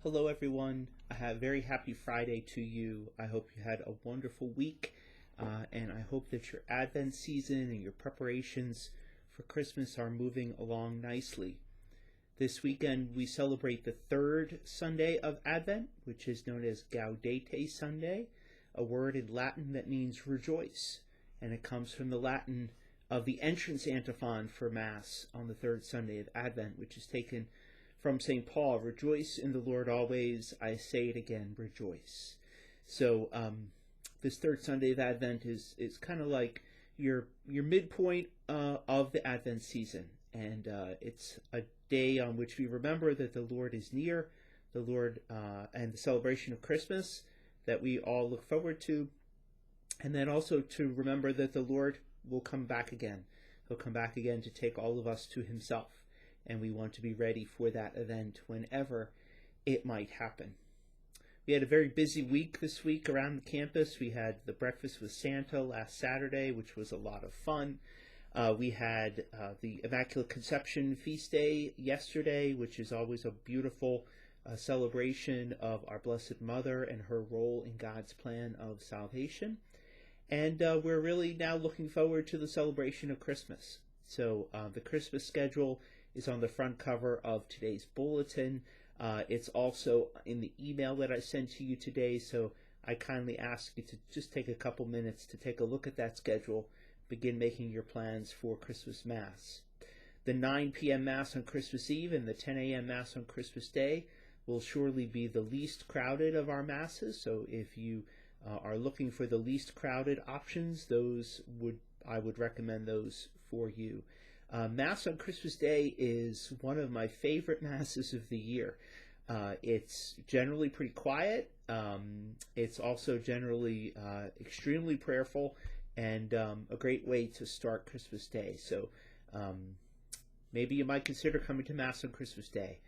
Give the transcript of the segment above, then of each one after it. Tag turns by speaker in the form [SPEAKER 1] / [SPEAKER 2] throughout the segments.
[SPEAKER 1] Hello, everyone. I have a very happy Friday to you. I hope you had a wonderful week, and I hope that your Advent season and your preparations for Christmas are moving along nicely. This weekend, we celebrate the third Sunday of Advent, which is known as Gaudete Sunday, a word in Latin that means rejoice, and it comes from the Latin of the entrance antiphon for Mass on the third Sunday of Advent, which is taken from St. Paul. Rejoice in the Lord always. I say it again, rejoice. So this third Sunday of Advent is kind of like your midpoint of the Advent season, and it's a day on which we remember that the Lord is near, the Lord and the celebration of Christmas that we all look forward to, and then also to remember that the Lord will come back again. He'll come back again to take all of us to himself. And we want to be ready for that event whenever it might happen. We had a very busy week this week around the campus. We had the Breakfast with Santa last Saturday, which was a lot of fun. We had the Immaculate Conception Feast Day yesterday, which is always a beautiful celebration of our Blessed Mother and her role in God's plan of salvation. And we're really now looking forward to the celebration of Christmas. So the Christmas schedule is on the front cover of today's bulletin. It's also in the email that I sent to you today, so I kindly ask you to just take a couple minutes to take a look at that schedule, begin making your plans for Christmas Mass. The 9 p.m. Mass on Christmas Eve and the 10 a.m. Mass on Christmas Day will surely be the least crowded of our Masses, so if you are looking for the least crowded options, I would recommend those for you. Mass on Christmas Day is one of my favorite Masses of the year. It's generally pretty quiet. It's also generally extremely prayerful and a great way to start Christmas Day. So maybe you might consider coming to Mass on Christmas Day.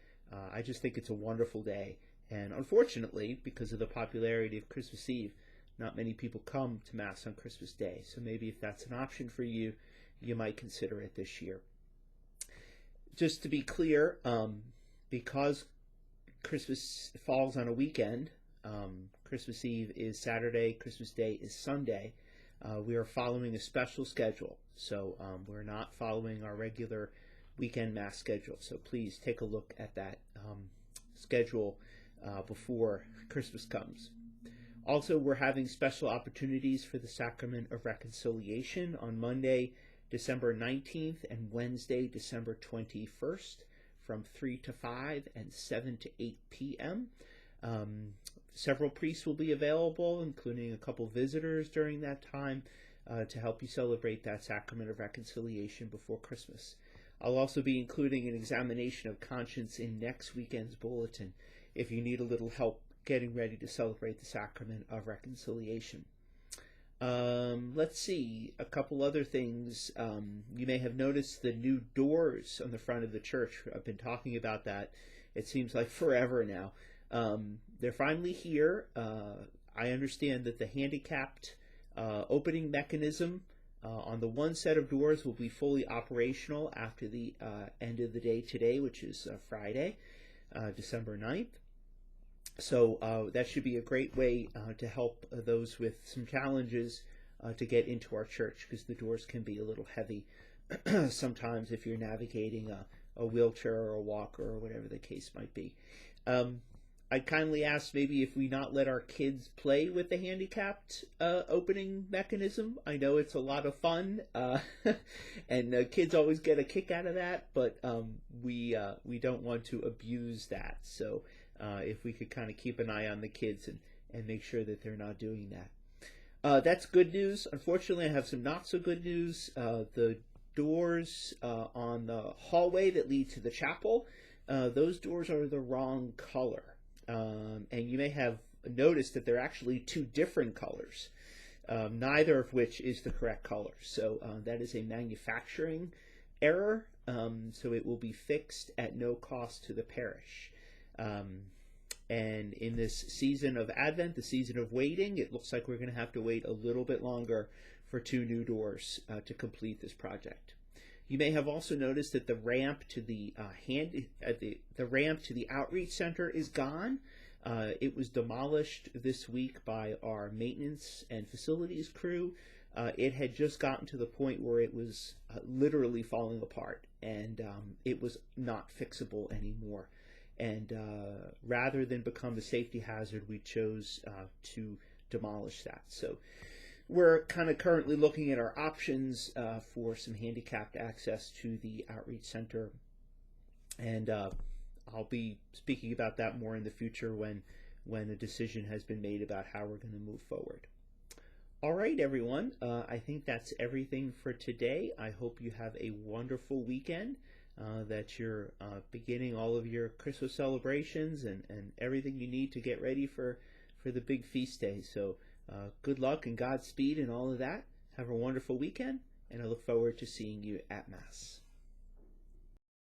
[SPEAKER 1] I just think it's a wonderful day. And unfortunately, because of the popularity of Christmas Eve, not many people come to Mass on Christmas Day. So maybe if that's an option for you, you might consider it this year. Just to be clear, because Christmas falls on a weekend, Christmas Eve is Saturday, Christmas Day is Sunday, we are following a special schedule. So we're not following our regular weekend Mass schedule. So please take a look at that schedule before Christmas comes. Also, we're having special opportunities for the Sacrament of Reconciliation on Monday, December 19th and Wednesday, December 21st from 3 to 5 and 7 to 8 p.m. Several priests will be available, including a couple visitors during that time to help you celebrate that Sacrament of Reconciliation before Christmas. I'll also be including an examination of conscience in next weekend's bulletin if you need a little help getting ready to celebrate the Sacrament of Reconciliation. Let's see, a couple other things. You may have noticed the new doors on the front of the church. I've been talking about that, it seems like forever now. They're finally here. I understand that the handicapped opening mechanism on the one set of doors will be fully operational after the end of the day today, which is Friday, December 9th. So that should be a great way to help those with some challenges to get into our church, because the doors can be a little heavy sometimes if you're navigating a wheelchair or a walker or whatever the case might be. I kindly ask maybe if we not let our kids play with the handicapped opening mechanism. I know it's a lot of fun, and kids always get a kick out of that, but we don't want to abuse that. So if we could kind of keep an eye on the kids and make sure that they're not doing that. That's good news. Unfortunately, I have some not so good news. The doors on the hallway that lead to the chapel, those doors are the wrong color. And you may have noticed that they're actually two different colors, neither of which is the correct color. So that is a manufacturing error, so it will be fixed at no cost to the parish. And in this season of Advent, the season of waiting, it looks like we're going to have to wait a little bit longer for two new doors to complete this project. You may have also noticed that the ramp to the the ramp to the outreach center is gone. It was demolished this week by our maintenance and facilities crew. It had just gotten to the point where it was literally falling apart, and it was not fixable anymore. And rather than become a safety hazard, we chose to demolish that. So we're kind of currently looking at our options for some handicapped access to the outreach center, and I'll be speaking about that more in the future when a decision has been made about how we're going to move forward. All right, everyone. I think that's everything for today. I hope you have a wonderful weekend, that you're beginning all of your Christmas celebrations and everything you need to get ready for the big feast day. So good luck and Godspeed and all of that. Have a wonderful weekend, and I look forward to seeing you at Mass.